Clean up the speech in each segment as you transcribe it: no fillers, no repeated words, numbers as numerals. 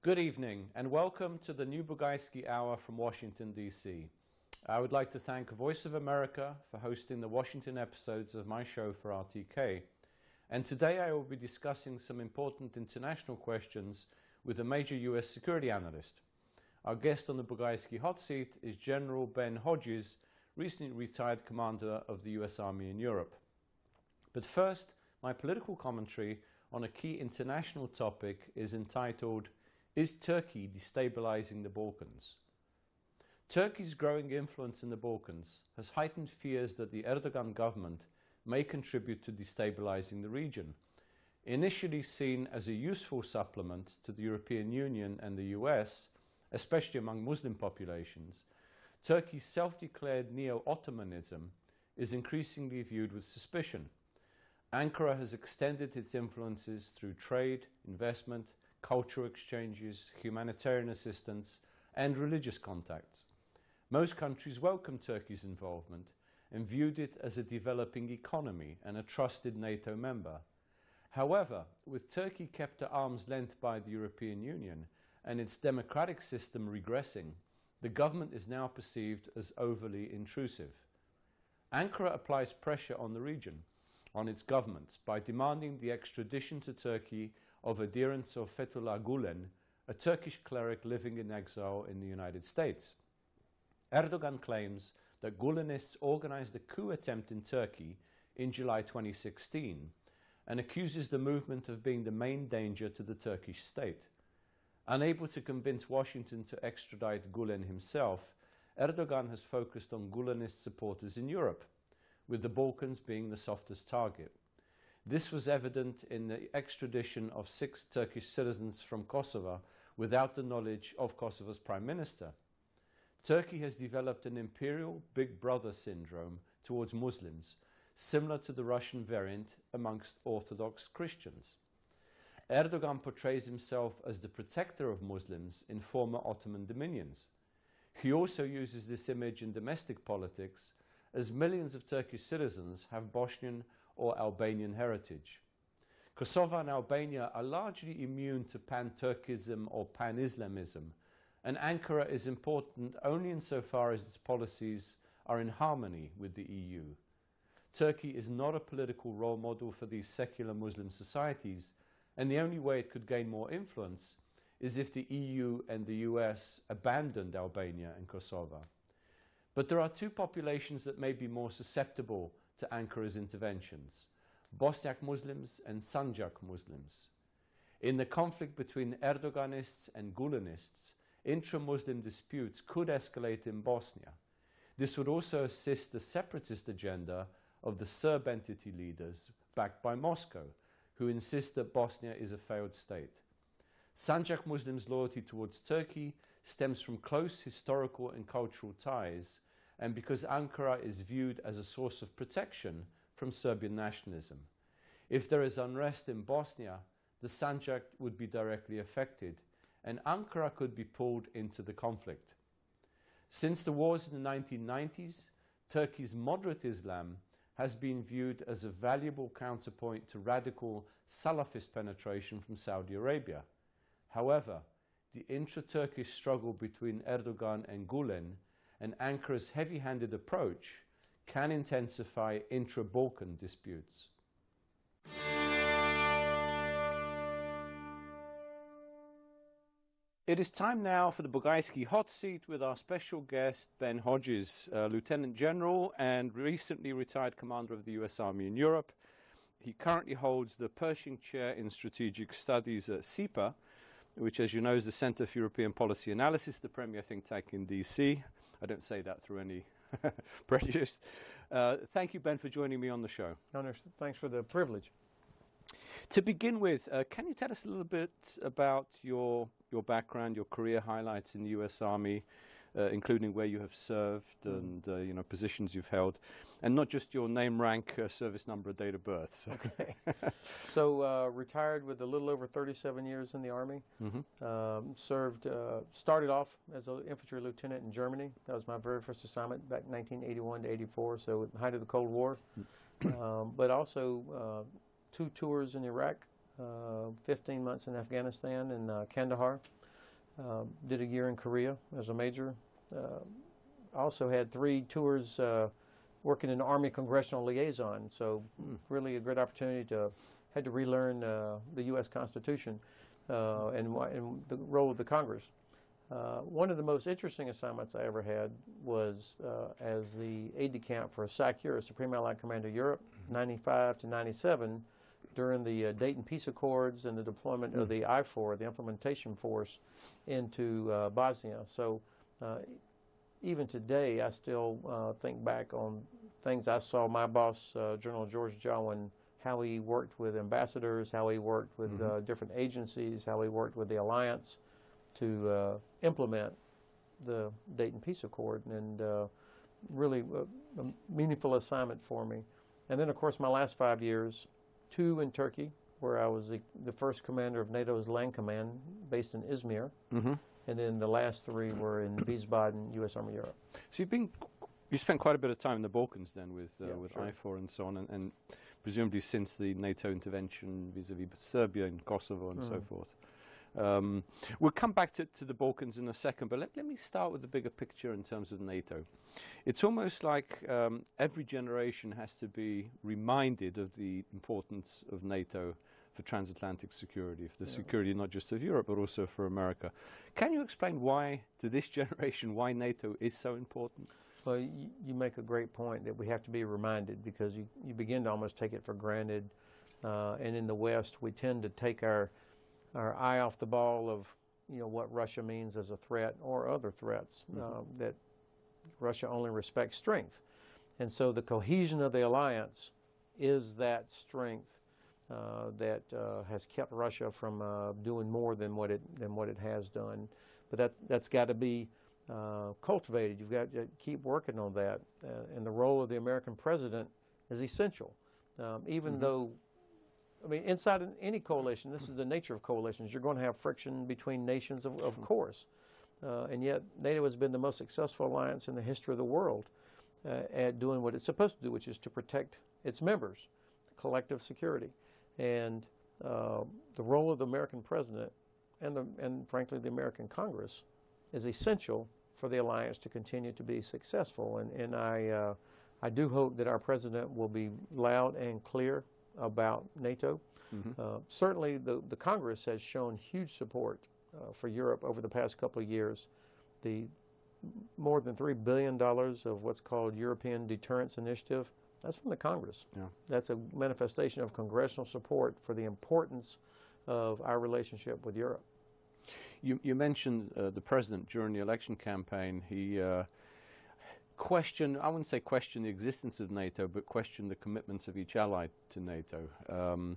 Good evening and welcome to the new Bugajski Hour from Washington, D.C. I would like to thank Voice of America for hosting the Washington episodes of my show for RTK. And today I will be discussing some important international questions with a major U.S. security analyst. Our guest on the Bugajski hot seat is General Ben Hodges, recently retired commander of the U.S. Army in Europe. But first, my political commentary on a key international topic is entitled, "Is Turkey destabilizing the Balkans?" Turkey's growing influence in the Balkans has heightened fears that the Erdogan government may contribute to destabilizing the region. Initially seen as a useful supplement to the European Union and the US, especially among Muslim populations, Turkey's self-declared neo-Ottomanism is increasingly viewed with suspicion. Ankara has extended its influences through trade, investment, cultural exchanges, humanitarian assistance, and religious contacts. Most countries welcomed Turkey's involvement and viewed it as a developing economy and a trusted NATO member. However, with Turkey kept at arm's length by the European Union and its democratic system regressing, the government is now perceived as overly intrusive. Ankara applies pressure on the region, on its governments, by demanding the extradition to Turkey of adherents of Fethullah Gulen, a Turkish cleric living in exile in the United States. Erdogan claims that Gulenists organized a coup attempt in Turkey in July 2016 and accuses the movement of being the main danger to the Turkish state. Unable to convince Washington to extradite Gulen himself, Erdogan has focused on Gulenist supporters in Europe, with the Balkans being the softest target. This was evident in the extradition of 6 Turkish citizens from Kosovo without the knowledge of Kosovo's Prime Minister. Turkey has developed an imperial Big Brother syndrome towards Muslims, similar to the Russian variant amongst Orthodox Christians. Erdogan portrays himself as the protector of Muslims in former Ottoman dominions. He also uses this image in domestic politics, as millions of Turkish citizens have Bosnian or Albanian heritage. Kosovo and Albania are largely immune to pan-Turkism or pan-Islamism, and Ankara is important only insofar as its policies are in harmony with the EU. Turkey is not a political role model for these secular Muslim societies, and the only way it could gain more influence is if the EU and the US abandoned Albania and Kosovo. But there are 2 populations that may be more susceptible to Ankara's interventions: Bosniak Muslims and Sanjak Muslims. In the conflict between Erdoganists and Gulenists, intra-Muslim disputes could escalate in Bosnia. This would also assist the separatist agenda of the Serb entity leaders backed by Moscow, who insist that Bosnia is a failed state. Sanjak Muslims' loyalty towards Turkey stems from close historical and cultural ties, and because Ankara is viewed as a source of protection from Serbian nationalism. If there is unrest in Bosnia, the Sanjak would be directly affected, and Ankara could be pulled into the conflict. Since the wars in the 1990s, Turkey's moderate Islam has been viewed as a valuable counterpoint to radical Salafist penetration from Saudi Arabia. However, the intra-Turkish struggle between Erdogan and Gulen and Ankara's heavy-handed approach can intensify intra-Balkan disputes. It is time now for the Bugajski hot seat with our special guest, Ben Hodges, Lieutenant General and recently retired commander of the US Army in Europe. He currently holds the Pershing Chair in Strategic Studies at CEPA, which, as you know, is the Center for European Policy Analysis, the premier think tank in DC. I don't say that through any prejudice. Thank you, Ben, for joining me on the show. No, thanks for the privilege. To begin with, can you tell us a little bit about your background, your career highlights in the U.S. Army, including where you have served and positions you've held, and not just your name, rank, service number, date of birth. So. Okay. So retired with a little over 37 years in the Army. Started off as an infantry lieutenant in Germany. That was my very first assignment back in 1981 to 84, so at the height of the Cold War. But also 2 tours in Iraq, 15 months in Afghanistan and Kandahar. Did a year in Korea as a major. Also had 3 tours working in the Army Congressional Liaison, so really a great opportunity had to relearn the U.S. Constitution and the role of the Congress. One of the most interesting assignments I ever had was as the aide-de-camp for SACEUR, Supreme Allied Commander Europe, 95 to 97, during the Dayton Peace Accords and the deployment of the IFOR, the implementation force, into Bosnia. So even today, I still think back on things I saw my boss, General George Jawin, how he worked with ambassadors, how he worked with different agencies, how he worked with the alliance to implement the Dayton Peace Accord, and really a meaningful assignment for me. And then, of course, my last 5 years, 2 in Turkey, where I was the first commander of NATO's land command based in Izmir, and then the last 3 were in Wiesbaden, U.S. Army Europe. So you spent quite a bit of time in the Balkans then with sure. IFOR and so on, and presumably since the NATO intervention vis-a-vis Serbia and Kosovo and so forth. We'll come back to the Balkans in a second, but let me start with the bigger picture in terms of NATO. It's almost like every generation has to be reminded of the importance of NATO for transatlantic security, for the security not just of Europe but also for America. Can you explain why, to this generation, why NATO is so important? Well, you make a great point that we have to be reminded, because you begin to almost take it for granted, and in the West we tend to take our eye off the ball of what Russia means as a threat or other threats, that Russia only respects strength. And so the cohesion of the alliance is that strength that has kept Russia from doing more than what it has done. But that's got to be cultivated. You've got to keep working on that, and the role of the American president is essential, even though, I mean, inside any coalition, this is the nature of coalitions, you're going to have friction between nations, of course. And yet NATO has been the most successful alliance in the history of the world at doing what it's supposed to do, which is to protect its members, collective security. And the role of the American president and frankly the American Congress is essential for the alliance to continue to be successful. And I do hope that our president will be loud and clear about NATO. Certainly the Congress has shown huge support for Europe over the past couple of years. The more than $3 billion of what's called European Deterrence Initiative, that's from the Congress. That's a manifestation of congressional support for the importance of our relationship with Europe. You mentioned the president during the election campaign. He questioned, I wouldn't say question the existence of NATO, but questioned the commitments of each ally to NATO.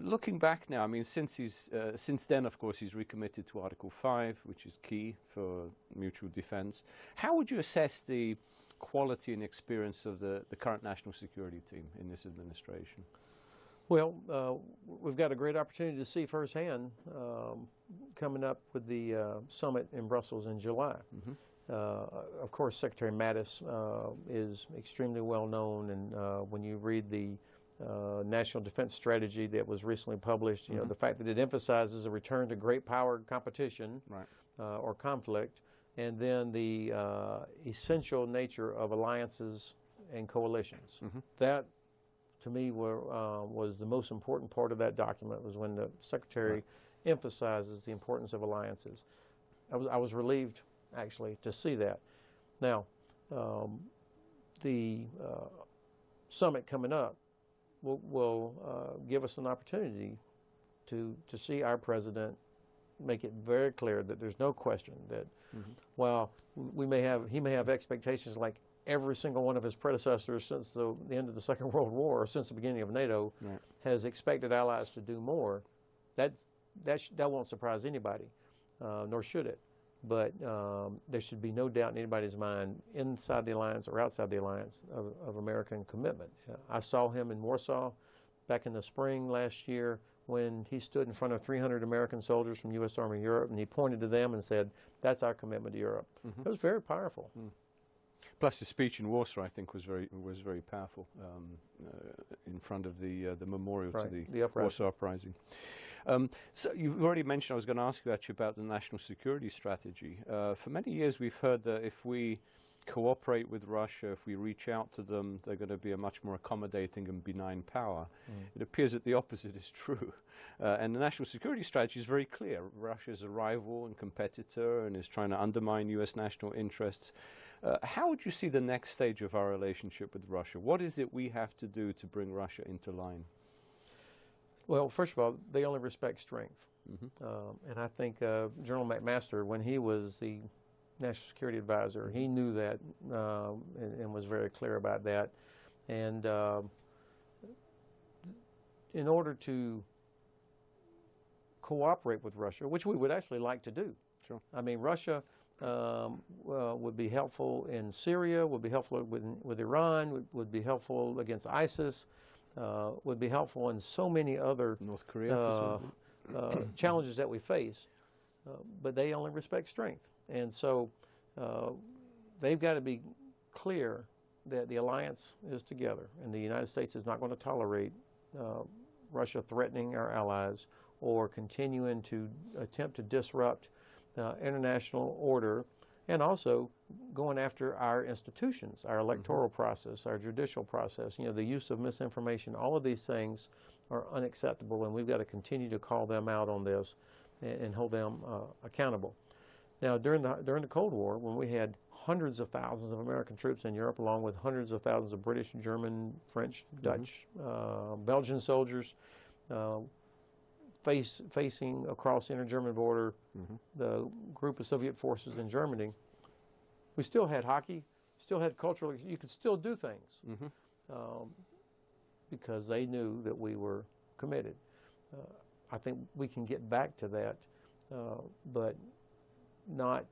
Looking back now, I mean, since then, of course, he's recommitted to Article 5, which is key for mutual defense. How would you assess the quality and experience of the current national security team in this administration? Well, we've got a great opportunity to see firsthand coming up with the summit in Brussels in July. Of course, Secretary Mattis is extremely well known, and when you read the National Defense Strategy that was recently published, the fact that it emphasizes a return to great power competition or conflict, and then the essential nature of alliances and coalitions. That, to me, was the most important part of that document, was when the Secretary emphasizes the importance of alliances. I was relieved, actually, to see that. Now, the summit coming up will give us an opportunity to see our president make it very clear that there's no question that while he may have expectations like every single one of his predecessors since the end of the Second World War, or since the beginning of NATO, has expected allies to do more. That won't surprise anybody, nor should it. But there should be no doubt in anybody's mind, inside the alliance or outside the alliance, of American commitment. I saw him in Warsaw back in the spring last year when he stood in front of 300 American soldiers from U.S. Army Europe, and he pointed to them and said, "That's our commitment to Europe." It was very powerful. Plus, his speech in Warsaw, I think, was very powerful in front of the memorial to the Warsaw Uprising. So you've already mentioned, I was going to ask you actually about the national security strategy. For many years, we've heard that if we cooperate with Russia, if we reach out to them, they're going to be a much more accommodating and benign power. It appears that the opposite is true. And the national security strategy is very clear. Russia is a rival and competitor and is trying to undermine U.S. national interests. How would you see the next stage of our relationship with Russia? What is it we have to do to bring Russia into line? Well, first of all, they only respect strength. And I think General McMaster, when he was the National Security Advisor, he knew that and was very clear about that. And in order to cooperate with Russia, which we would actually like to do. Sure. I mean, Russia would be helpful in Syria, would be helpful with Iran, would be helpful against ISIS, would be helpful in so many other North Korea challenges that we face. But they only respect strength. And so they've got to be clear that the alliance is together, and the United States is not going to tolerate Russia threatening our allies or continuing to attempt to disrupt international order, and also going after our institutions, our electoral process, our judicial process, the use of misinformation. All of these things are unacceptable, and we've got to continue to call them out on this and hold them accountable. Now, during the Cold War, when we had hundreds of thousands of American troops in Europe, along with hundreds of thousands of British, German, French, Dutch, Belgian soldiers facing across the inter-German border the group of Soviet forces in Germany, we still had hockey, still had cultural, you could still do things because they knew that we were committed. I think we can get back to that, but not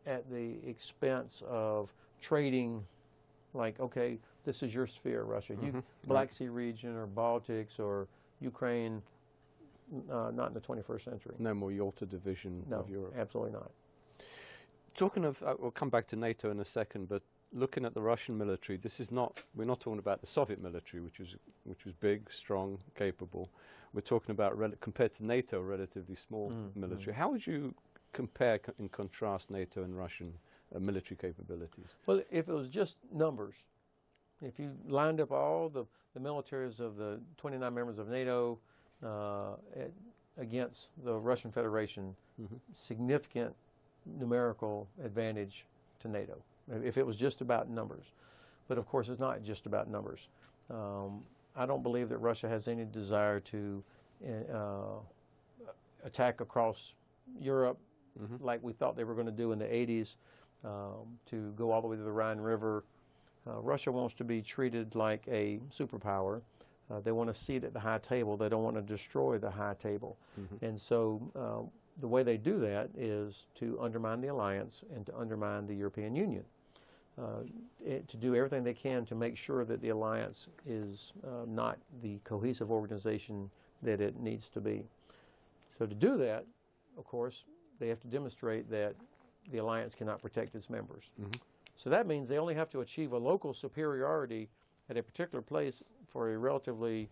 at the expense of trading, like, okay, this is your sphere, Russia. You Black Sea region or Baltics or Ukraine, not in the 21st century. No more Yalta division of Europe. No, absolutely not. Talking of, we'll come back to NATO in a second, but looking at the Russian military, we're not talking about the Soviet military, which was big, strong, capable. We're talking about, compared to NATO, relatively small military. How would you compare and contrast NATO and Russian military capabilities? Well, if it was just numbers, if you lined up all the militaries of the 29 members of NATO against the Russian Federation, significant numerical advantage to NATO, if it was just about numbers. But of course, it's not just about numbers. I don't believe that Russia has any desire to attack across Europe like we thought they were going to do in the 80s, to go all the way to the Rhine River. Russia wants to be treated like a superpower. They want to seat at the high table. They don't want to destroy the high table. And so the way they do that is to undermine the alliance and to undermine the European Union, to do everything they can to make sure that the alliance is not the cohesive organization that it needs to be. So to do that, of course, they have to demonstrate that the alliance cannot protect its members. So that means they only have to achieve a local superiority at a particular place for a relatively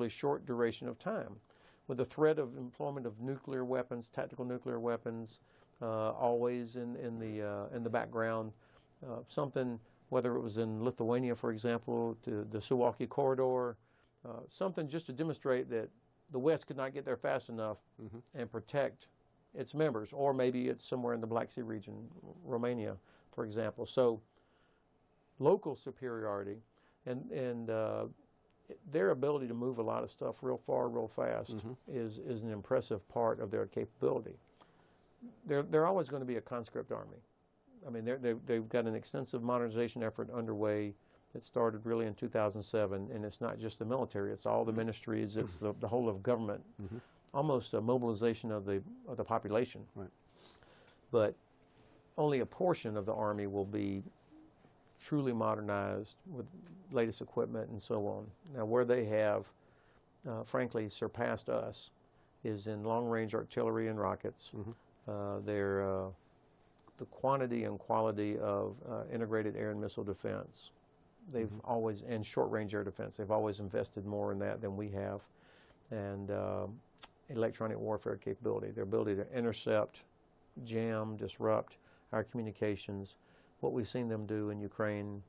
short duration of time, with the threat of employment of nuclear weapons, tactical nuclear weapons, always in the background. Something, whether it was in Lithuania, for example, to the Suwalki corridor, something just to demonstrate that the West could not get there fast enough and protect its members, or maybe it's somewhere in the Black Sea region, Romania, for example. So local superiority and their ability to move a lot of stuff real far, real fast is an impressive part of their capability. They're always going to be a conscript army. I mean, they've got an extensive modernization effort underway that started really in 2007, and it's not just the military; it's all the ministries, it's the whole of government, almost a mobilization of the population. Right. But only a portion of the army will be truly modernized with latest equipment and so on. Now, where they have, frankly, surpassed us is in long-range artillery and rockets. Their the quantity and quality of integrated air and missile defense. They've always, and short-range air defense, they've always invested more in that than we have. And electronic warfare capability, their ability to intercept, jam, disrupt our communications. What we've seen them do in Ukraine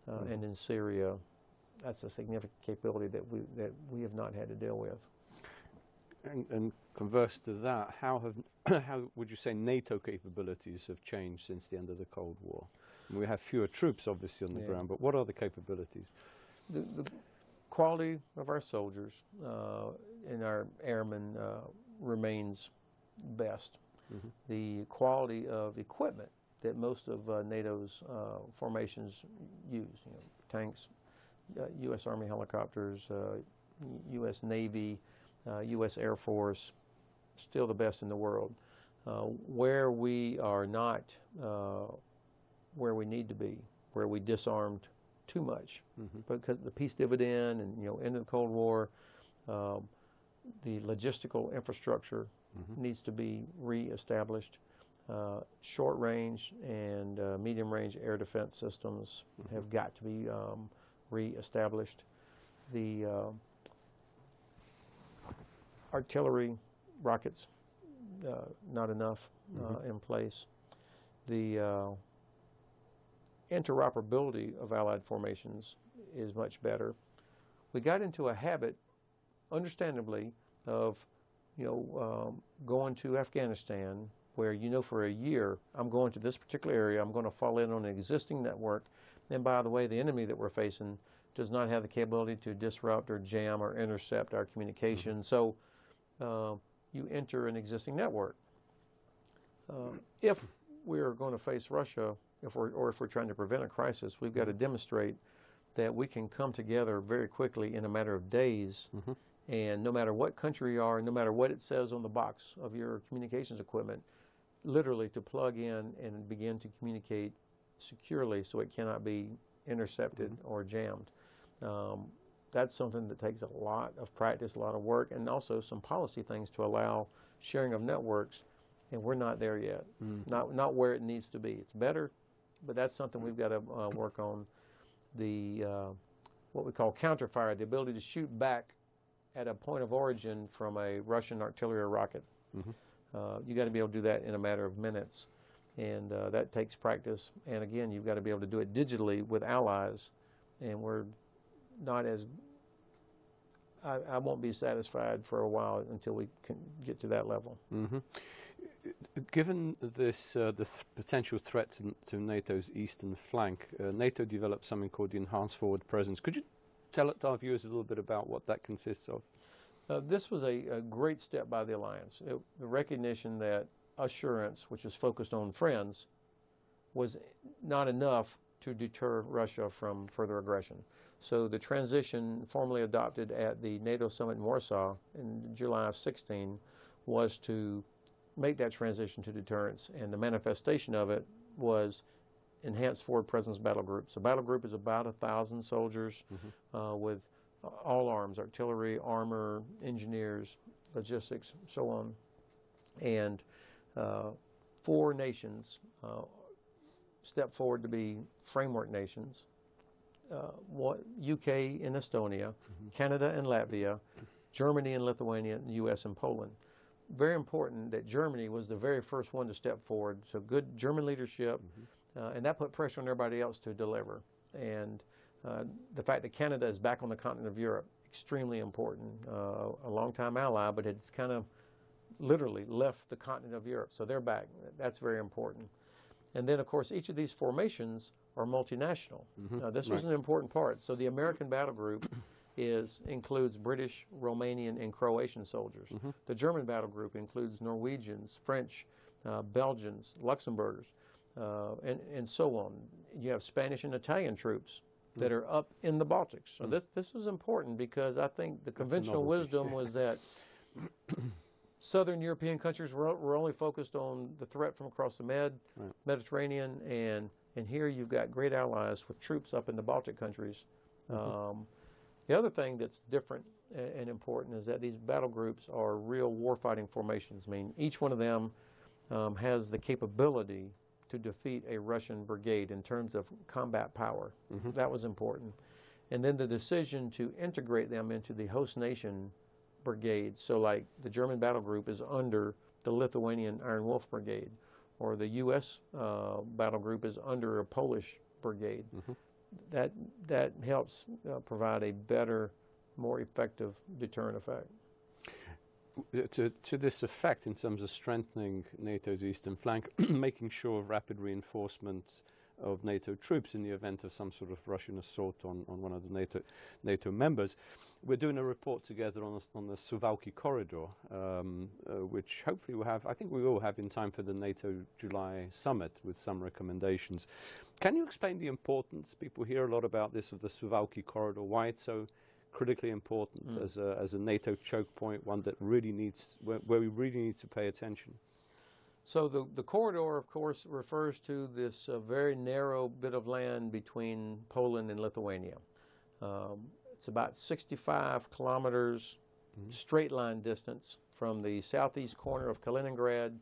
and in Syria, that's a significant capability that we have not had to deal with. And converse to that, how would you say NATO capabilities have changed since the end of the Cold War? And we have fewer troops, obviously, on the ground, but what are the capabilities? The quality of our soldiers and our airmen remains best. The quality of equipment that most of NATO's formations use, tanks, U.S. Army helicopters, U.S. Navy, U.S. Air Force, still the best in the world. Where we are not where we need to be, where we disarmed too much, because the peace dividend and end of the Cold War, the logistical infrastructure needs to be reestablished. Short range and medium range air defense systems have got to be reestablished. The artillery rockets, not enough in place. The interoperability of Allied formations is much better. We got into a habit, understandably, of going to Afghanistan, where for a year I'm going to this particular area, I'm going to fall in on an existing network, and by the way, the enemy that we're facing does not have the capability to disrupt or jam or intercept our communication. So you enter an existing network. If we're going to face Russia, if we're trying to prevent a crisis, we've got to demonstrate that we can come together very quickly in a matter of days. And no matter what country you are, no matter what it says on the box of your communications equipment, literally to plug in and begin to communicate securely so it cannot be intercepted or jammed. That's something that takes a lot of practice, a lot of work, and also some policy things to allow sharing of networks, and we're not there yet. Not where it needs to be. It's better, but that's something we've got to work on. The what we call counterfire, the ability to shoot back at a point of origin from a Russian artillery or rocket. You got to be able to do that in a matter of minutes, and that takes practice. And again, you've got to be able to do it digitally with allies, and we're not as. I won't be satisfied for a while until we can get to that level. Given this the potential threat to NATO's eastern flank, NATO developed something called the Enhanced Forward Presence. Could you tell our viewers a little bit about what that consists of? This was a great step by the alliance. The recognition that assurance, which is focused on friends, was not enough to deter Russia from further aggression. So the transition formally adopted at the NATO summit in Warsaw in July of 2016 was to make that transition to deterrence, and the manifestation of it was Enhanced Forward Presence battle groups. A battle group is about 1,000 soldiers with all arms, artillery, armor, engineers, logistics, so on. And 4 nations stepped forward to be framework nations. UK and Estonia, Canada and Latvia, Germany and Lithuania, and the US and Poland. Very important that Germany was the very first one to step forward. So good German leadership, and that put pressure on everybody else to deliver. And the fact that Canada is back on the continent of Europe, extremely important. A longtime ally, but it's kind of literally left the continent of Europe. So they're back. That's very important. And then, of course, each of these formations are multinational. This was an important part. So the American battle group includes British, Romanian, and Croatian soldiers. The German battle group includes Norwegians, French, Belgians, Luxembourgers, and so on. You have Spanish and Italian troops that are up in the Baltics. So this was important because I think the conventional wisdom was that Southern European countries were only focused on the threat from across the Mediterranean, and here you've got great allies with troops up in the Baltic countries. The other thing that's different and important is that these battle groups are real warfighting formations. I mean, each one of them has the capability to defeat a Russian brigade in terms of combat power. That was important. And then the decision to integrate them into the host nation brigade. So like the German battle group is under the Lithuanian Iron Wolf brigade, or the U.S. Battle group is under a Polish brigade. That helps provide a better, more effective deterrent effect. To this effect, in terms of strengthening NATO's eastern flank, making sure of rapid reinforcement of NATO troops in the event of some sort of Russian assault on one of the NATO members, we're doing a report together on the Suwałki corridor, which hopefully we'll have, I think we will have in time for the NATO July summit with some recommendations. Can you explain the importance? People hear a lot about this, of the Suwałki corridor, why it's so critically important as a NATO choke point, one that really needs, where we really need to pay attention. So the corridor, of course, refers to this very narrow bit of land between Poland and Lithuania. It's about 65 kilometers straight line distance from the southeast corner of Kaliningrad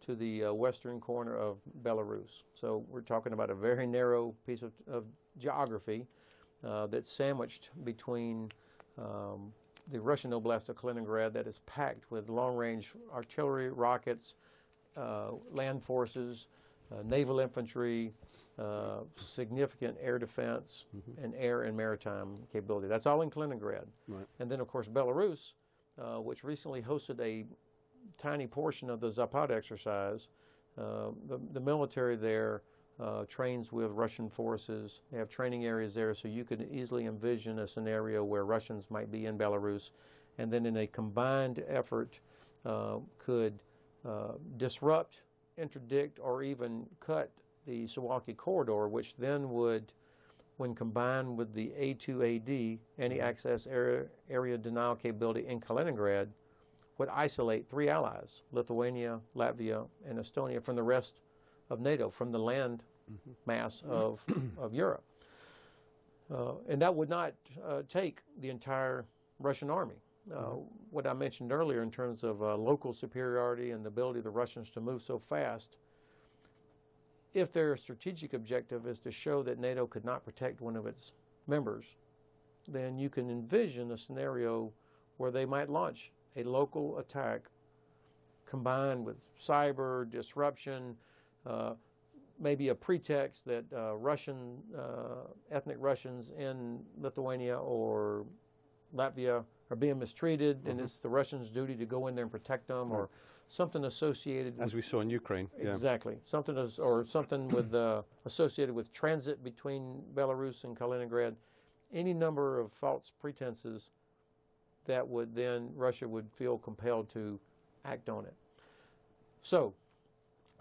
to the western corner of Belarus. So we're talking about a very narrow piece of geography that's sandwiched between the Russian Oblast of Kaliningrad, that is packed with long-range artillery, rockets, land forces, naval infantry, significant air defense, and air and maritime capability. That's all in Kaliningrad. Right. And then, of course, Belarus, which recently hosted a tiny portion of the Zapad exercise. The military there trains with Russian forces. They have training areas there, so you could easily envision a scenario where Russians might be in Belarus, and then in a combined effort could disrupt, interdict, or even cut the Suwałki corridor, which then would, when combined with the A2AD, anti-access area denial capability in Kaliningrad, would isolate three allies, Lithuania, Latvia, and Estonia, from the rest of NATO, from the land mass of Europe. And that would not take the entire Russian army. What I mentioned earlier in terms of local superiority and the ability of the Russians to move so fast, if their strategic objective is to show that NATO could not protect one of its members, then you can envision a scenario where they might launch a local attack combined with cyber disruption, maybe a pretext that ethnic Russians in Lithuania or Latvia are being mistreated, and it's the Russians' duty to go in there and protect them, or something associated with, as we saw in Ukraine. Exactly. Something with associated with transit between Belarus and Kaliningrad. Any number of false pretenses that would then Russia would feel compelled to act on it. So,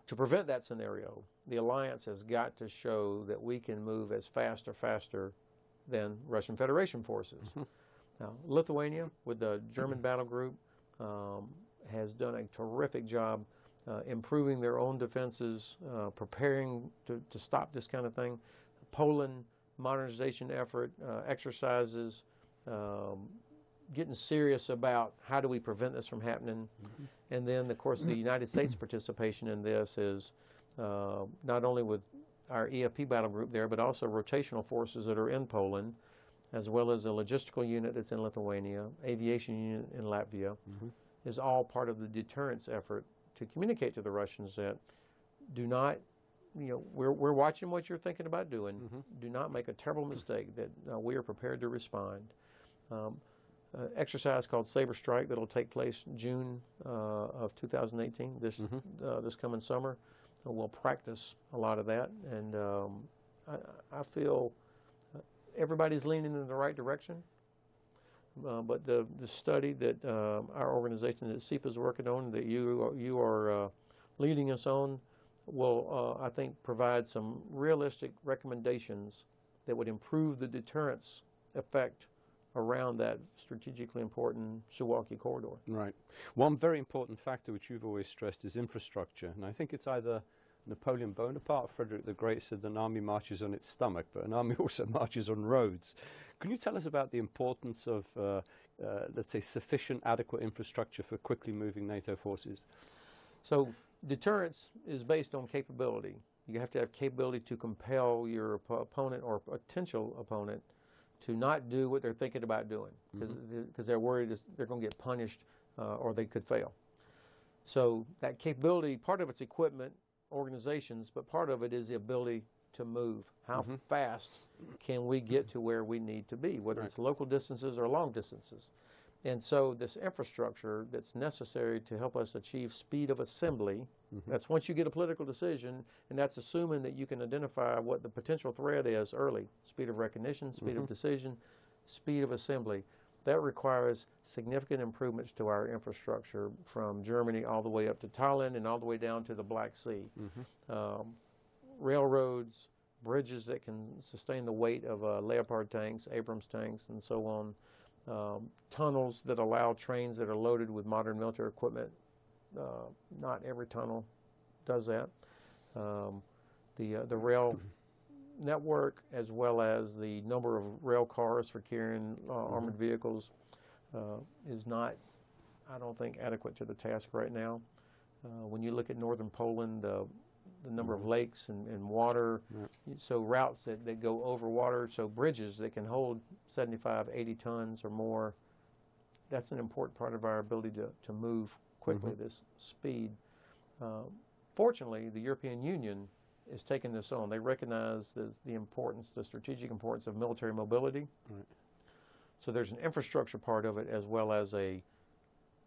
to prevent that scenario, the alliance has got to show that we can move as fast or faster than Russian Federation forces. Now, Lithuania, with the German battle group, has done a terrific job improving their own defenses, preparing to stop this kind of thing. Poland, modernization effort, exercises, getting serious about how do we prevent this from happening. And then, of course, the United States participation in this is not only with our EFP battle group there, but also rotational forces that are in Poland, as well as a logistical unit that's in Lithuania, aviation unit in Latvia, is all part of the deterrence effort to communicate to the Russians that do not, we're watching what you're thinking about doing. Do not make a terrible mistake, that we are prepared to respond. Exercise called Saber Strike that'll take place June of 2018, this coming summer. We'll practice a lot of that, and I feel everybody's leaning in the right direction. But the study that our organization at CEPA is working on, that you are leading us on, will, I think, provide some realistic recommendations that would improve the deterrence effect around that strategically important Suwałki corridor. Right. One very important factor which you've always stressed is infrastructure, and I think it's either Napoleon Bonaparte or Frederick the Great said an army marches on its stomach, but an army also marches on roads. Can you tell us about the importance of, let's say, sufficient, adequate infrastructure for quickly moving NATO forces? So deterrence is based on capability. You have to have capability to compel your opponent or potential opponent to not do what they're thinking about doing, because they're worried they're going to get punished or they could fail. So that capability, part of it's equipment, organizations, but part of it is the ability to move. How fast can we get to where we need to be, whether it's local distances or long distances? And so this infrastructure that's necessary to help us achieve speed of assembly, that's once you get a political decision, and that's assuming that you can identify what the potential threat is early. Speed of recognition, speed of decision, speed of assembly. That requires significant improvements to our infrastructure from Germany all the way up to Thailand and all the way down to the Black Sea. Railroads, bridges that can sustain the weight of Leopard tanks, Abrams tanks, and so on. Tunnels that allow trains that are loaded with modern military equipment. Not every tunnel does that. The rail network, as well as the number of rail cars for carrying armored vehicles, is not, I don't think, adequate to the task right now. When you look at northern Poland, the number of lakes and water, so routes that go over water, so bridges that can hold 75, 80 tons or more, that's an important part of our ability to move quickly, this speed. Fortunately, the European Union is taking this on. They recognize the importance, the strategic importance of military mobility. So there's an infrastructure part of it as well as a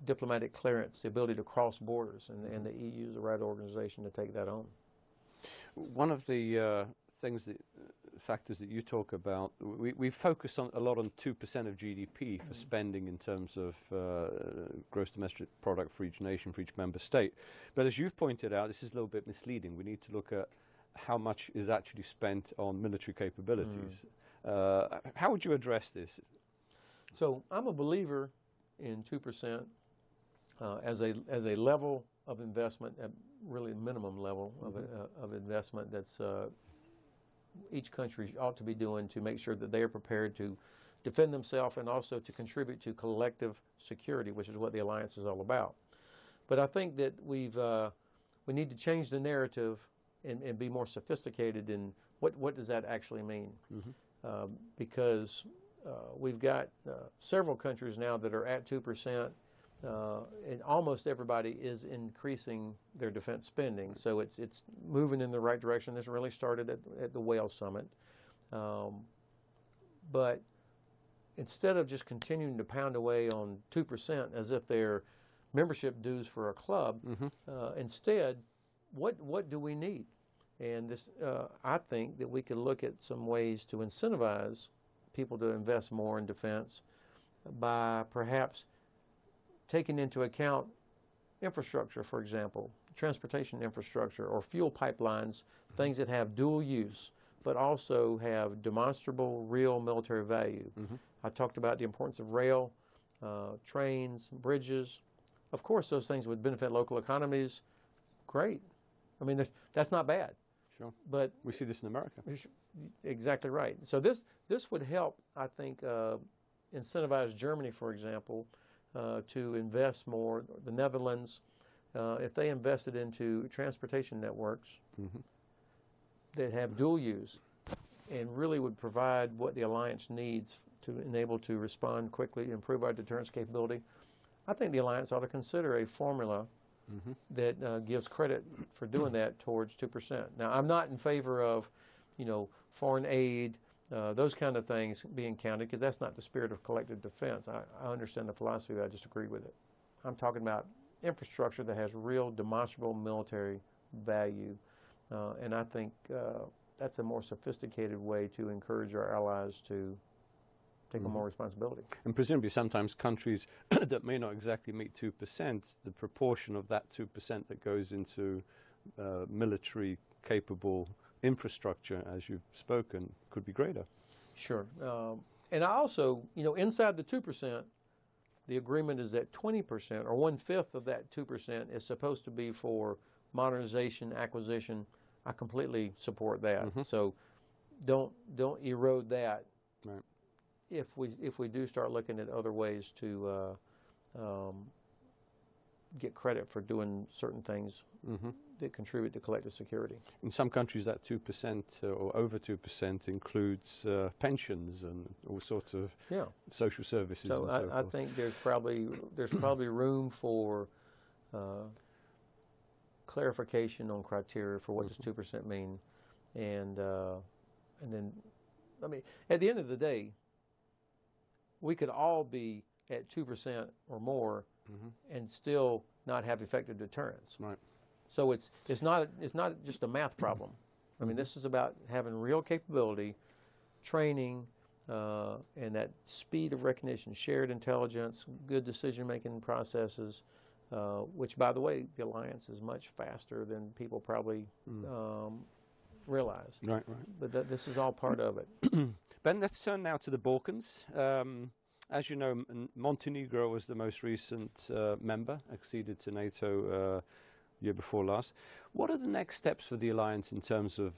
diplomatic clearance, the ability to cross borders, and the EU is the right organization to take that on. One of the factors that you talk about, we focus a lot on 2% of GDP for spending in terms of gross domestic product for each nation, for each member state. But as you've pointed out, this is a little bit misleading. We need to look at how much is actually spent on military capabilities. How would you address this? So I'm a believer in 2% as a level of investment, at really minimum level of investment that's each country ought to be doing to make sure that they are prepared to defend themselves and also to contribute to collective security, which is what the alliance is all about. But I think that we need to change the narrative and be more sophisticated in what does that actually mean, because we've got several countries now that are at 2%. And almost everybody is increasing their defense spending, so it's moving in the right direction. This really started at the Wales Summit, but instead of just continuing to pound away on 2% as if they're membership dues for a club, instead, what do we need? And this, I think that we could look at some ways to incentivize people to invest more in defense by perhaps taking into account infrastructure, for example, transportation infrastructure or fuel pipelines, things that have dual use, but also have demonstrable, real military value. I talked about the importance of rail, trains, bridges. Of course, those things would benefit local economies. Great. I mean, that's not bad. Sure. But we see this in America. Exactly right. So this would help, I think, incentivize Germany, for example, to invest more. The Netherlands, if they invested into transportation networks that have dual use and really would provide what the alliance needs to enable to respond quickly, improve our deterrence capability, I think the alliance ought to consider a formula that gives credit for doing that towards 2%. Now, I'm not in favor of, foreign aid, those kind of things being counted, because that's not the spirit of collective defense. I understand the philosophy, but I disagree with it. I'm talking about infrastructure that has real demonstrable military value, and I think that's a more sophisticated way to encourage our allies to take on more responsibility. And presumably sometimes countries that may not exactly meet 2%, the proportion of that 2% that goes into military capable infrastructure, as you've spoken, could be greater. Sure. And I also, inside the 2%, the agreement is that 20% or 1/5 of that 2% is supposed to be for modernization, acquisition. I completely support that. So don't erode that. Right. If we do start looking at other ways to get credit for doing certain things that contribute to collective security. In some countries, that 2% or over 2% includes pensions and all sorts of social services. So and so I forth. think there's probably room for clarification on criteria for what does 2% mean, and then, I mean, at the end of the day, we could all be at 2% or more and still not have effective deterrence. Right. So it's not just a math problem. I mean, this is about having real capability, training, and that speed of recognition, shared intelligence, good decision-making processes, which, by the way, the alliance is much faster than people probably realize. Right. But this is all part of it. Ben, let's turn now to the Balkans. As you know, Montenegro was the most recent member, acceded to NATO year before last. What are the next steps for the alliance in terms of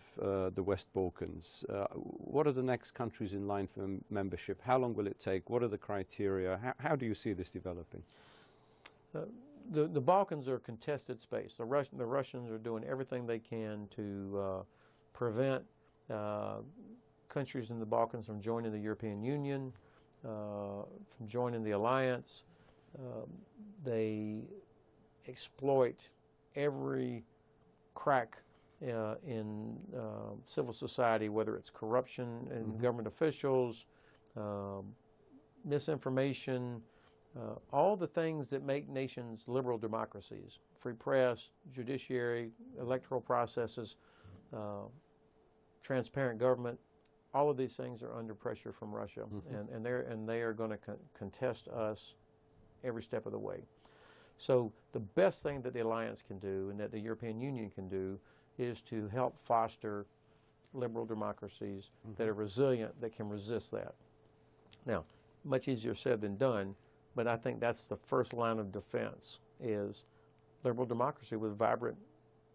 the West Balkans? What are the next countries in line for membership? How long will it take? What are the criteria? How do you see this developing? The Balkans are contested space. The Russians are doing everything they can to prevent countries in the Balkans from joining the European Union, from joining the alliance. They exploit every crack in civil society, whether it's corruption in government officials, misinformation, all the things that make nations liberal democracies: free press, judiciary, electoral processes, transparent government. All of these things are under pressure from Russia, and they are going to contest us every step of the way. So the best thing that the alliance can do and that the European Union can do is to help foster liberal democracies that are resilient, that can resist that. Now, much easier said than done, but I think that's the first line of defense, is liberal democracy with vibrant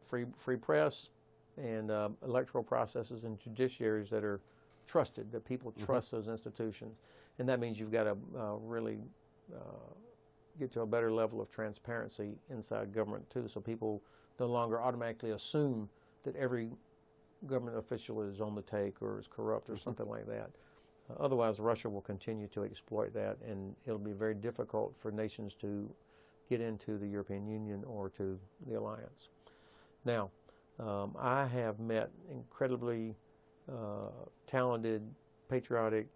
free press and electoral processes and judiciaries that are trusted, that people trust those institutions. And that means you've got to really get to a better level of transparency inside government too, so people no longer automatically assume that every government official is on the take or is corrupt or something like that. Otherwise, Russia will continue to exploit that, and it'll be very difficult for nations to get into the European Union or to the alliance. Now, I have met incredibly talented, patriotic,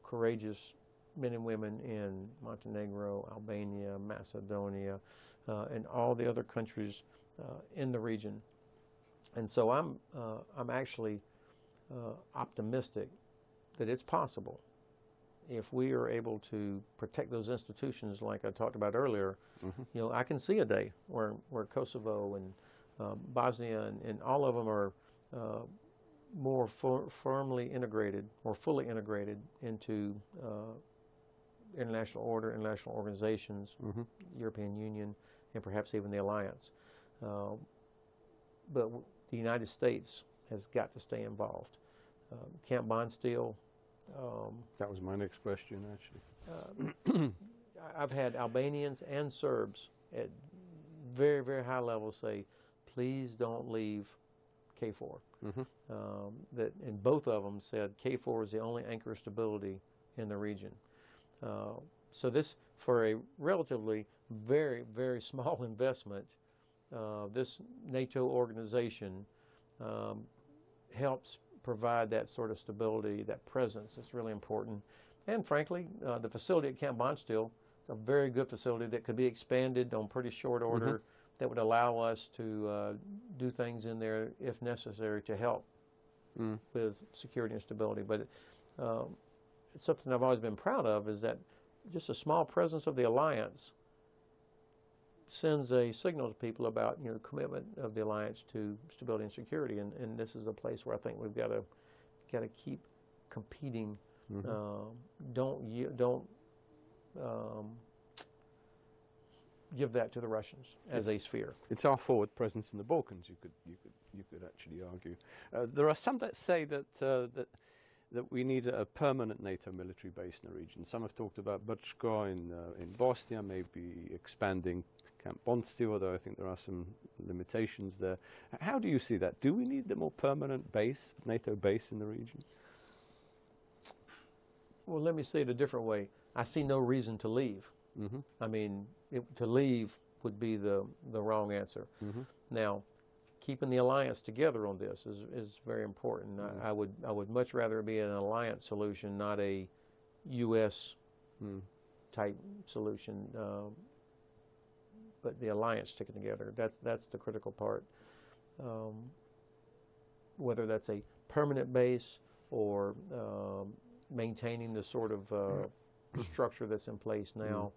courageous men and women in Montenegro, Albania, Macedonia, and all the other countries in the region. And so I'm actually optimistic that it's possible, if we are able to protect those institutions like I talked about earlier. You know, I can see a day where Kosovo and Bosnia and all of them are more firmly integrated or fully integrated into international order, international organizations, European Union, and perhaps even the alliance. But the United States has got to stay involved. Camp Bondsteel. That was my next question, actually. I've had Albanians and Serbs at very, very high levels say, please don't leave KFOR. And both of them said KFOR is the only anchor of stability in the region. So this, for a relatively very, very small investment, this NATO organization helps provide that sort of stability, that presence that's really important. And frankly, the facility at Camp Bondsteel is a very good facility that could be expanded on pretty short order, that would allow us to do things in there if necessary to help with security and stability. But it's something I've always been proud of, is that just a small presence of the alliance sends a signal to people about, you know, the commitment of the alliance to stability and security, and this is a place where I think we've got to keep competing. Don't give that to the Russians as a sphere. It's our forward presence in the Balkans. You could actually argue. There are some that say that that we need a permanent NATO military base in the region. Some have talked about Bugajski in Bosnia, maybe expanding Camp Bosnia, although I think there are some limitations there. How do you see that? Do we need a more permanent base, NATO base in the region? Well, let me say it a different way. I see no reason to leave. I mean, to leave would be the wrong answer. Now, keeping the alliance together on this is very important. I would much rather be an alliance solution, not a U.S. type solution. But the alliance sticking together, that's the critical part. Whether that's a permanent base or maintaining the sort of structure that's in place now.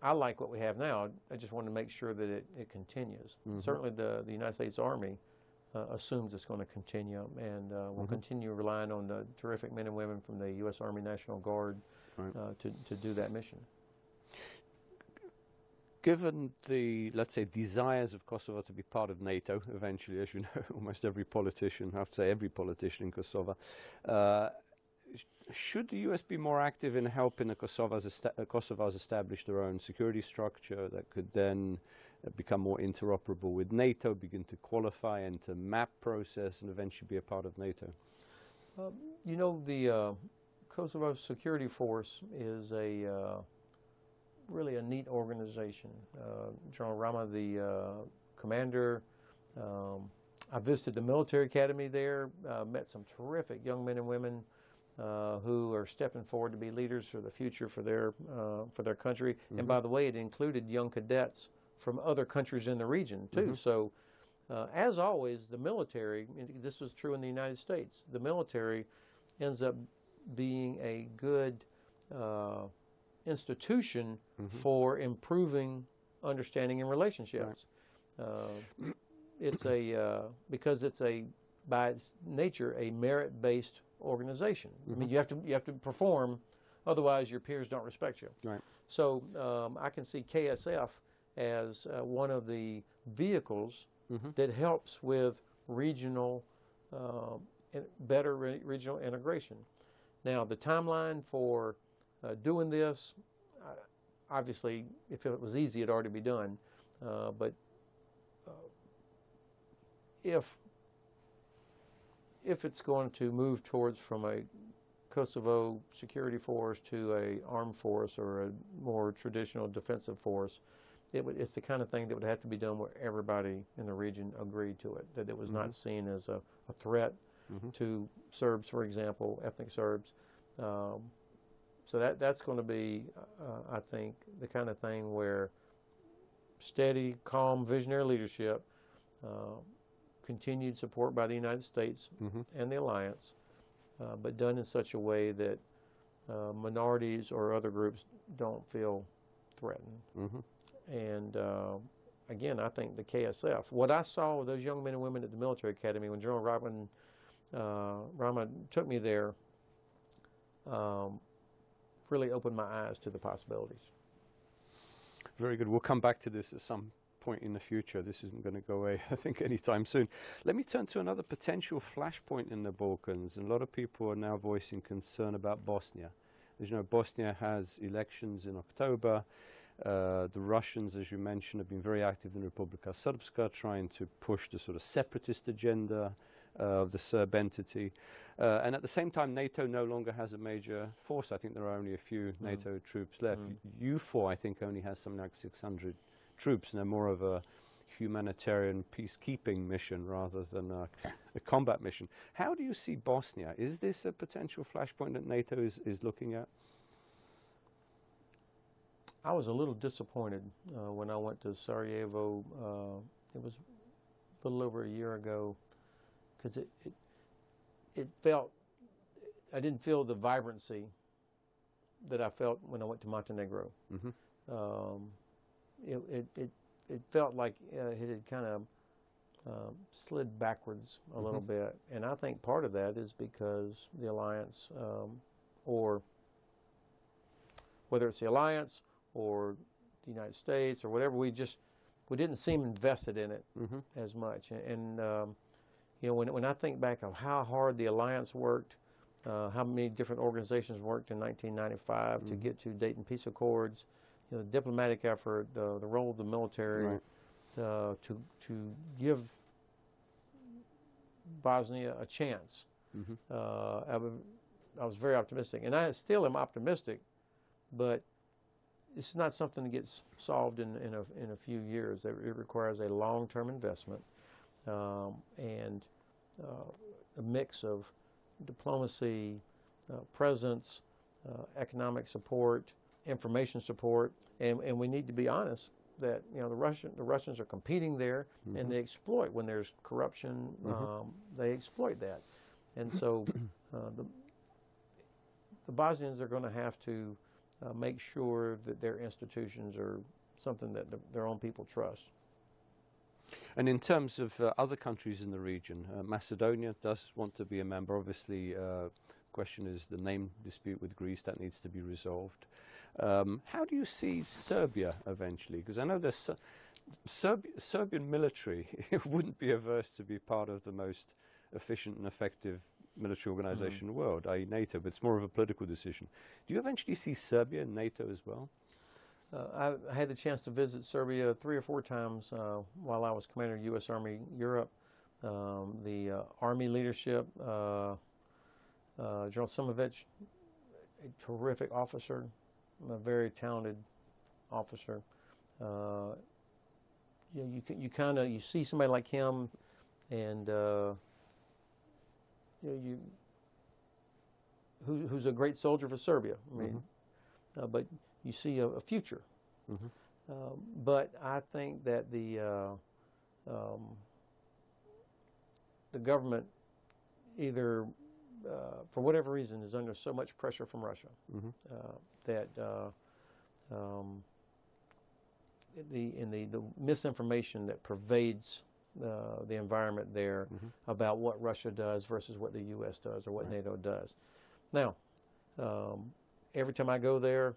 I like what we have now. I just want to make sure that it continues. Certainly the United States Army assumes it's going to continue, and will continue relying on the terrific men and women from the U.S. Army National Guard to do that mission. Given the, let's say, desires of Kosovo to be part of NATO eventually, as you know, almost every politician, I have to say every politician in Kosovo, should the U.S. be more active in helping the Kosovars establish their own security structure that could then become more interoperable with NATO, begin to qualify and to map process and eventually be a part of NATO? You know, the Kosovo Security Force is really a neat organization. General Rama, the commander, I visited the military academy there, met some terrific young men and women who are stepping forward to be leaders for the future for their country. And by the way, it included young cadets from other countries in the region too. So as always, the military, this was true in the United States, the military ends up being a good institution for improving understanding and relationships. It's because it's by its nature a merit-based organization. I mean, you have to perform, otherwise your peers don't respect you. So I can see KSF as one of the vehicles that helps with regional, better regional integration. Now, the timeline for doing this, obviously, if it was easy, it'd already be done. But if it's going to move towards from a Kosovo security force to a armed force or a more traditional defensive force, it's the kind of thing that would have to be done where everybody in the region agreed to it, that it was not seen as a threat to Serbs, for example, ethnic Serbs. So that's going to be, I think, the kind of thing where steady, calm, visionary leadership, continued support by the United States and the alliance, but done in such a way that minorities or other groups don't feel threatened. And again, I think the KSF, what I saw with those young men and women at the military academy when General Rama took me there, really opened my eyes to the possibilities. Very good. We'll come back to this at some point in the future. This isn't going to go away, I think, anytime soon. Let me turn to another potential flashpoint in the Balkans. And a lot of people are now voicing concern about Bosnia. As you know, Bosnia has elections in October. The Russians, as you mentioned, have been very active in Republika Srpska, trying to push the sort of separatist agenda of the Serb entity. And at the same time, NATO no longer has a major force. I think there are only a few NATO troops left. U4, I think, only has something like 600 troops, and they're more of a humanitarian peacekeeping mission rather than a combat mission. How do you see Bosnia? Is this a potential flashpoint that NATO is looking at? I was a little disappointed when I went to Sarajevo. It was a little over a year ago, because it felt, I didn't feel the vibrancy that I felt when I went to Montenegro. It felt like it had kind of slid backwards a little bit, and I think part of that is because the alliance, or whether it's the alliance or the United States or whatever, we didn't seem invested in it as much. And You know, when I think back of how hard the alliance worked, how many different organizations worked in 1995 to get to Dayton Peace Accords, you know, the diplomatic effort, the role of the military, to give Bosnia a chance. I was very optimistic, and I still am optimistic, but it's not something that gets solved in a few years. It requires a long-term investment and a mix of diplomacy, presence, economic support, information support, and we need to be honest that, you know, the Russians are competing there, and they exploit when there's corruption. They exploit that, and so the Bosnians are going to have to make sure that their institutions are something that their own people trust. And in terms of other countries in the region, Macedonia does want to be a member. Obviously, the question is the name dispute with Greece, that needs to be resolved. How do you see Serbia eventually? Because I know there's Serbian military wouldn't be averse to be part of the most efficient and effective military organization in the world, i.e. NATO, but it's more of a political decision. Do you eventually see Serbia in NATO as well? I had the chance to visit Serbia 3 or 4 times while I was commander of U.S. Army Europe. The Army leadership, General Simovic, a terrific officer, a very talented officer. You know, you see somebody like him, and you know, who's a great soldier for Serbia. I mean, but you see a future. But I think that the government, either for whatever reason, is under so much pressure from Russia that the misinformation that pervades the environment there about what Russia does versus what the U.S. does or what NATO does. Now, every time I go there,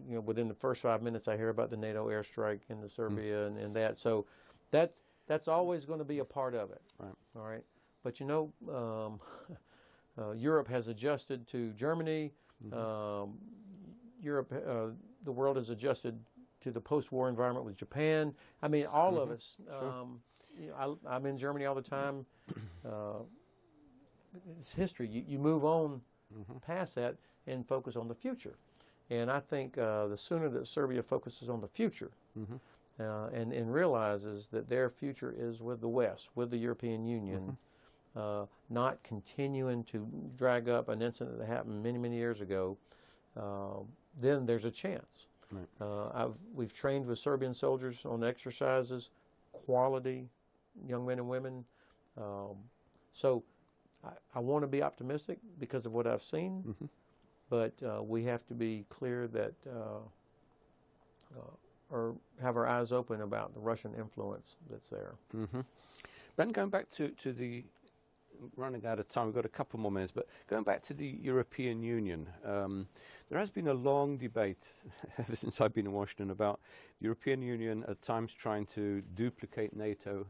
you know, within the first 5 minutes, I hear about the NATO airstrike into Serbia and that. So that's always going to be a part of it. All right. But you know, Europe has adjusted to Germany. Europe, the world has adjusted to the post-war environment with Japan. I mean, all of us. You know, I'm in Germany all the time. It's history. You move on past that and focus on the future. And I think the sooner that Serbia focuses on the future and realizes that their future is with the West, with the European Union, not continuing to drag up an incident that happened many, many years ago, then there's a chance. We've trained with Serbian soldiers on exercises, quality young men and women. So I want to be optimistic because of what I've seen, but we have to be clear that or have our eyes open about the Russian influence that's there. Ben, going back to the, running out of time, we've got a couple more minutes, but going back to the European Union, there has been a long debate ever since I've been in Washington about the European Union at times trying to duplicate NATO,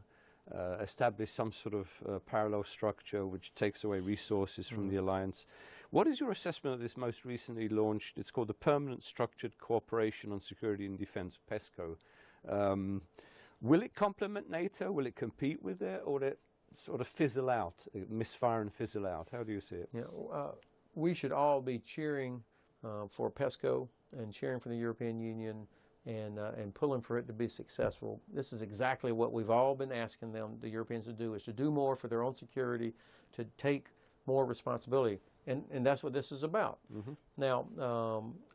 establish some sort of parallel structure which takes away resources from the alliance. What is your assessment of this most recently launched, it's called the Permanent Structured Cooperation on Security and Defense, PESCO. Will it complement NATO? Will it compete with it? Or will it sort of fizzle out, misfire and fizzle out? How do you see it? Yeah, we should all be cheering for PESCO and cheering for the European Union and pulling for it to be successful. This is exactly what we've all been asking them, the Europeans, to do, is to do more for their own security, to take more responsibility. And that's what this is about. Now,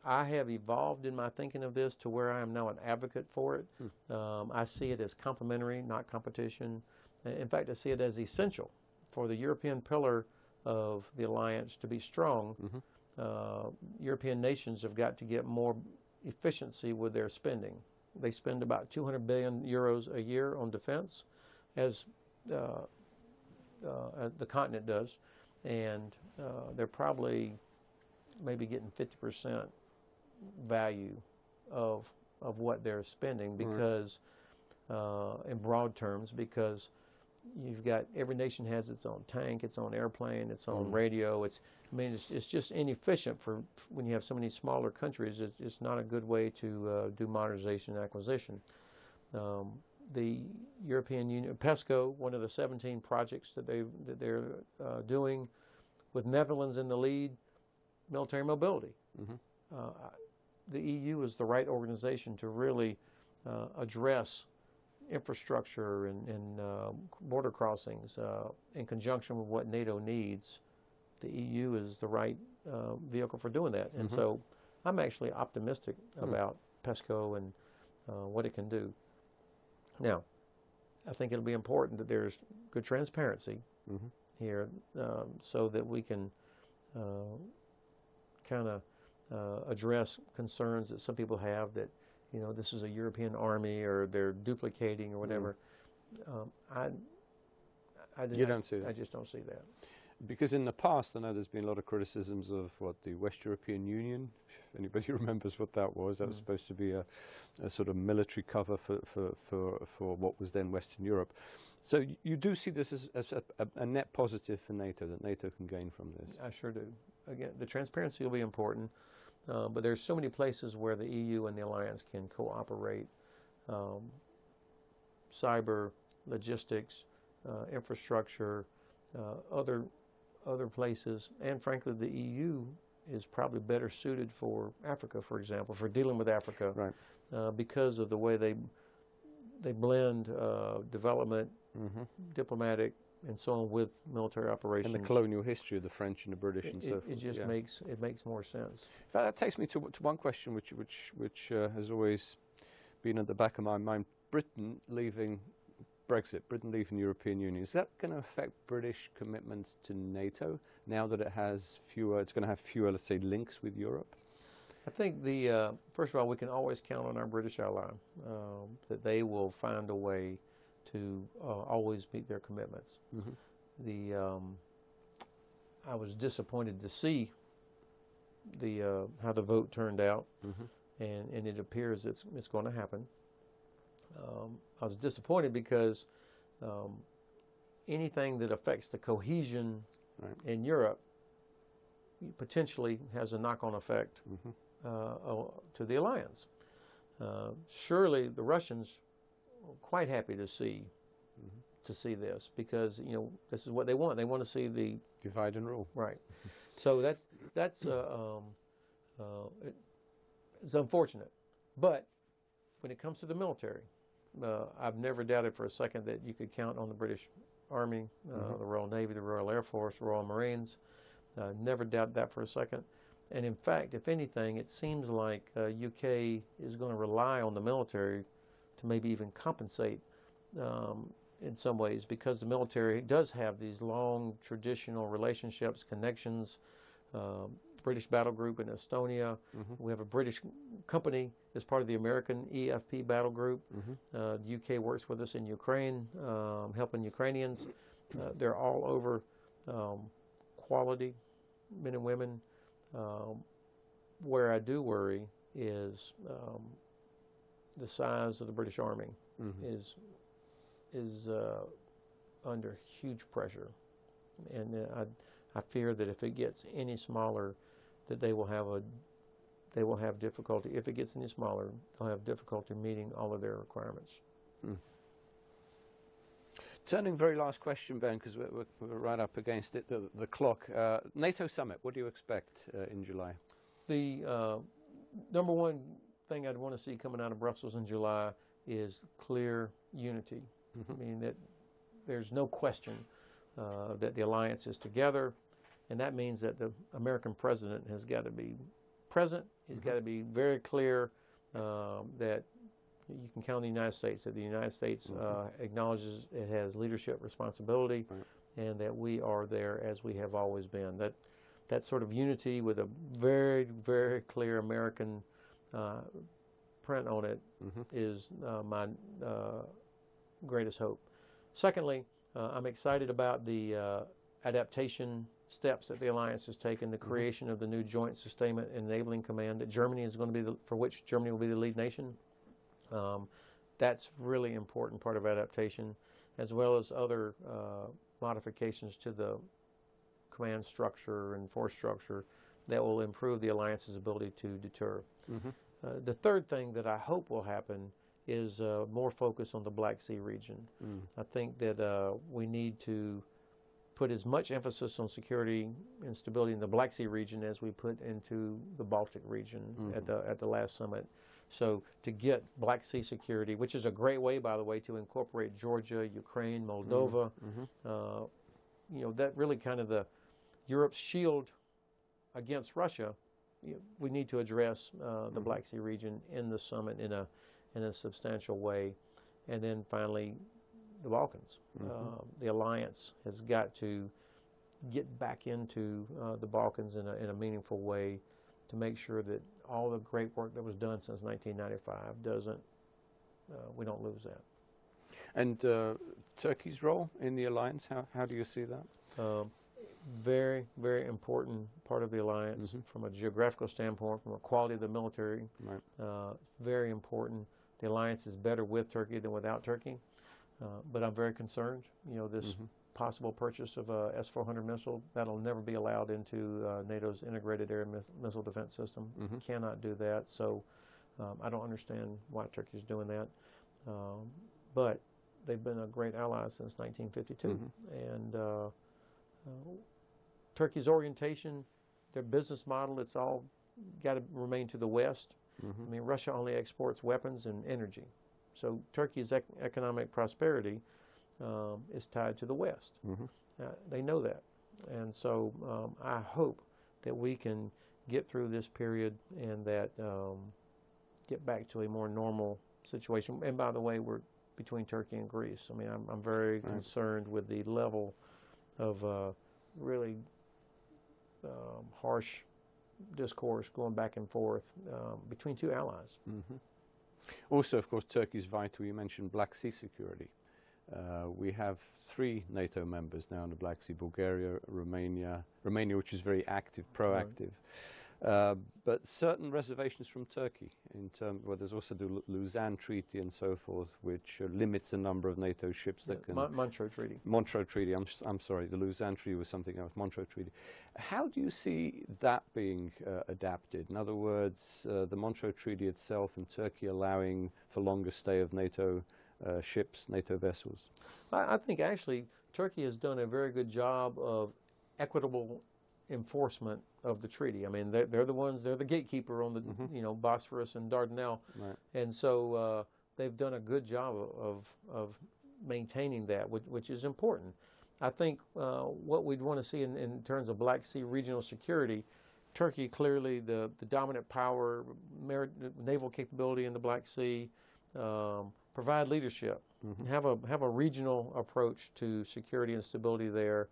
I have evolved in my thinking of this to where I am now an advocate for it. I see it as complementary, not competition. In fact, I see it as essential for the European pillar of the alliance to be strong. European nations have got to get more efficiency with their spending. They spend about 200 billion euros a year on defense, as the continent does, and they're probably maybe getting 50% value of what they're spending because, in broad terms, because you've got every nation has its own tank, its own airplane, its own radio. It's just inefficient for when you have so many smaller countries. It's not a good way to do modernization and acquisition. The European Union, PESCO, one of the 17 projects that they're doing, with Netherlands in the lead, military mobility. The EU is the right organization to really address infrastructure and border crossings in conjunction with what NATO needs. The EU is the right vehicle for doing that. And so I'm actually optimistic about PESCO and what it can do. Now, I think it'll be important that there's good transparency here so that we can kind of address concerns that some people have that, you know, this is a European army or they're duplicating or whatever. You don't see that? I just don't see that. Because in the past, I know there's been a lot of criticisms of the West European Union. If anybody remembers what that was, that was supposed to be a sort of military cover for what was then Western Europe. So you do see this as a net positive for NATO, that NATO can gain from this? I sure do. Again, the transparency will be important, but there's so many places where the EU and the alliance can cooperate. Cyber, logistics, infrastructure, other places, and frankly the EU is probably better suited for Africa, for example, for dealing with Africa, because of the way they blend development, diplomatic, and so on with military operations. And the colonial history of the French and the British and so forth. It just makes more sense. In fact, that takes me to one question which has always been at the back of my mind. Britain leaving Brexit, Britain leaving the European Union, is that going to affect British commitments to NATO now that it has fewer, it's going to have fewer, let's say, links with Europe? I think first of all, we can always count on our British ally, that they will find a way to always meet their commitments. I was disappointed to see how the vote turned out, and it appears it's going to happen. I was disappointed because anything that affects the cohesion in Europe potentially has a knock-on effect to the alliance. Surely the Russians are quite happy to see this, because this is what they want. They want to see the divide and rule. Right. So that's it's unfortunate, but when it comes to the military, I've never doubted for a second that you could count on the British Army, the Royal Navy, the Royal Air Force, Royal Marines. Never doubted that for a second. And in fact, if anything, it seems like UK is going to rely on the military to maybe even compensate in some ways, because the military does have these long traditional relationships, connections. British battle group in Estonia. We have a British company as part of the American EFP battle group. The UK works with us in Ukraine, helping Ukrainians. They're all over quality men and women. Where I do worry is the size of the British Army is under huge pressure, and I fear that if it gets any smaller, that they will have difficulty. If it gets any smaller, they'll have difficulty meeting all of their requirements. Turning very last question, Ben, because we're right up against it, the clock. NATO summit, what do you expect in July? The number one thing I'd want to see coming out of Brussels in July is clear unity. I mean, that there's no question that the alliance is together, and that means that the American president has got to be present. He's got to be very clear that you can count on the United States, that the United States acknowledges it has leadership responsibility, and that we are there as we have always been. That sort of unity with a very, very clear American print on it is my greatest hope. Secondly, I'm excited about the adaptation steps that the alliance has taken, the creation of the new Joint Sustainment and Enabling Command that Germany is going to be for which Germany will be the lead nation. That's really important part of adaptation. as well as other modifications to the command structure and force structure that will improve the alliance's ability to deter. The third thing that I hope will happen is more focus on the Black Sea region. I think that we need to put as much emphasis on security and stability in the Black Sea region as we put into the Baltic region at the last summit. So to get Black Sea security, which is a great way, by the way, to incorporate Georgia, Ukraine, Moldova, you know, that really kind of the Europe's shield against Russia. We need to address the Black Sea region in the summit in a substantial way. And then finally, the Balkans. The alliance has got to get back into the Balkans in a meaningful way to make sure that all the great work that was done since 1995 doesn't, we don't lose that. And Turkey's role in the alliance, how do you see that? Very, very important part of the alliance from a geographical standpoint, from a quality of the military. Very important. The alliance is better with Turkey than without Turkey. But I'm very concerned. You know, this possible purchase of a S-400 missile, that'll never be allowed into NATO's integrated air missile defense system. Cannot do that. So I don't understand why Turkey's doing that. But they've been a great ally since 1952. And Turkey's orientation, their business model, it's all got to remain to the West. I mean, Russia only exports weapons and energy. So Turkey's economic prosperity is tied to the West. They know that. And so I hope that we can get through this period and that get back to a more normal situation. And by the way, we're between Turkey and Greece. I mean, I'm very concerned with the level of really harsh discourse going back and forth between two allies. Also, of course, Turkey is vital. You mentioned Black Sea security. We have 3 NATO members now in the Black Sea: Bulgaria, Romania, which is very active, proactive. But certain reservations from Turkey in terms, well, there's also the Lausanne Treaty and so forth, which limits the number of NATO ships that can... Montreux Treaty. Montreux Treaty, I'm sorry, the Lausanne Treaty was something else, Montreux Treaty. How do you see that being adapted? In other words, the Montreux Treaty itself and Turkey allowing for longer stay of NATO ships, NATO vessels? I think actually Turkey has done a very good job of equitable enforcement of the treaty. I mean, they're the ones, they're the gatekeeper on the, you know, Bosphorus and Dardanelles. And so they've done a good job of maintaining that, which is important. I think what we'd want to see in terms of Black Sea regional security, Turkey clearly the dominant power, naval capability in the Black Sea, provide leadership, have a regional approach to security and stability there,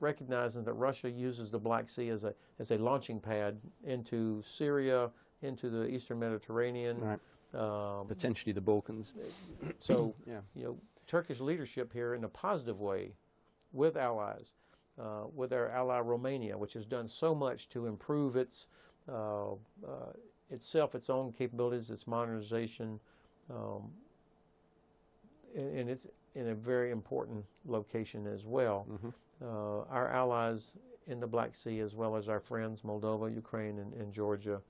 recognizing that Russia uses the Black Sea as a launching pad into Syria, into the Eastern Mediterranean, potentially the Balkans. So, you know, Turkish leadership here in a positive way, with allies, with our ally Romania, which has done so much to improve its itself, its own capabilities, its modernization, and it's in a very important location as well. Our allies in the Black Sea, as well as our friends Moldova, Ukraine, and Georgia,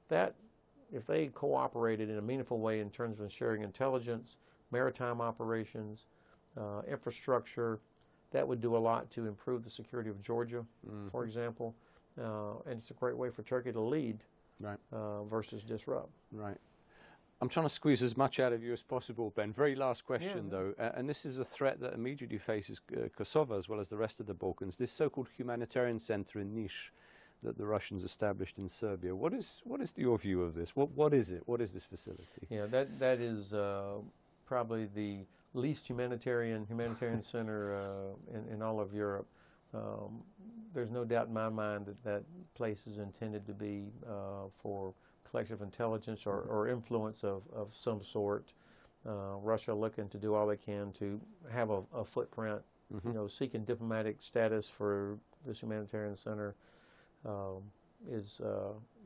that if they cooperated in a meaningful way in terms of sharing intelligence, maritime operations, infrastructure, that would do a lot to improve the security of Georgia, for example. And it's a great way for Turkey to lead versus disrupt. I'm trying to squeeze as much out of you as possible, Ben. Very last question, though, and this is a threat that immediately faces Kosovo as well as the rest of the Balkans. This so-called humanitarian center in Niš that the Russians established in Serbia. What is your view of this? What is it? What is this facility? Yeah, that is probably the least humanitarian center in all of Europe. There's no doubt in my mind that place is intended to be for collective intelligence or influence of some sort. Russia looking to do all they can to have a footprint, you know, seeking diplomatic status for this humanitarian center is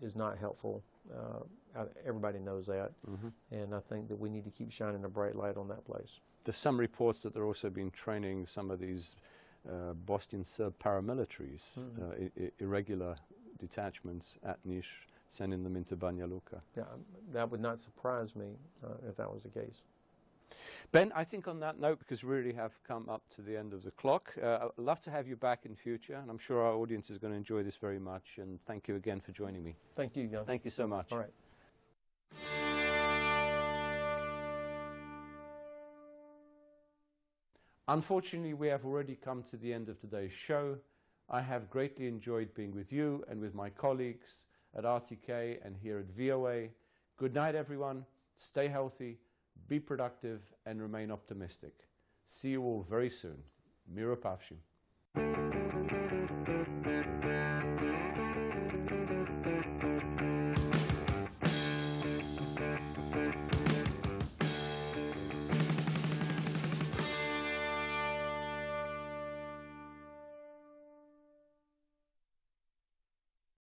is not helpful. Everybody knows that, and I think that we need to keep shining a bright light on that place. There's some reports that they're also been training some of these Bosnian Serb paramilitaries, irregular detachments at Niš, sending them into Banja Luka. Yeah, that would not surprise me if that was the case. Ben, I think on that note, because we really have come up to the end of the clock, I'd love to have you back in future, and I'm sure our audience is going to enjoy this very much, and thank you again for joining me. Thank you, Jan. Thank you so much. All right. Unfortunately, we have already come to the end of today's show. I have greatly enjoyed being with you and with my colleagues at RTK and here at VOA. Good night, everyone. Stay healthy, be productive, and remain optimistic. See you all very soon. Miro Pavshim.